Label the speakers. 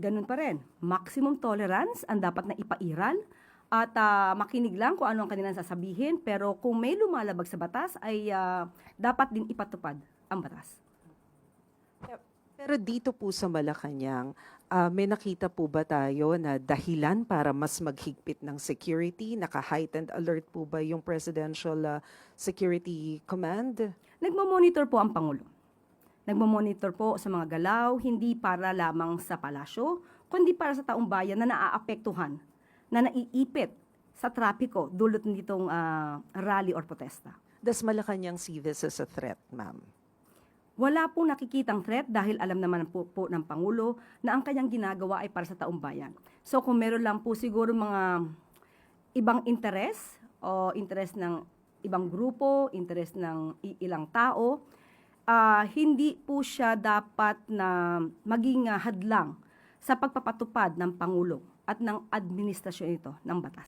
Speaker 1: ganun pa rin. Maximum tolerance ang dapat na ipairal at makinig lang kung ano ang kanilang sasabihin, pero kung may lumalabag sa batas ay dapat din ipatupad ang batas.
Speaker 2: Pero dito po sa Malacanang, may nakita po ba tayo na dahilan para mas maghigpit ng security? Naka-heightened alert po ba yung Presidential Security Command?
Speaker 1: Nagmo-monitor po ang Pangulo. Nagmo-monitor po sa mga galaw, hindi para lamang sa palasyo, kundi para sa taong bayan na naaapektuhan, na naiipit sa trapiko dulot nitong rally or protesta.
Speaker 2: Does Malacanang see this as a threat, ma'am?
Speaker 1: Wala pong nakikitang threat dahil alam naman po ng Pangulo na ang kanyang ginagawa ay para sa taong bayan. So kung meron lang po siguro mga ibang interes o interes ng ibang grupo, interes ng ilang tao, hindi po siya dapat na maging hadlang sa pagpapatupad ng Pangulo at ng administrasyon ito ng batas.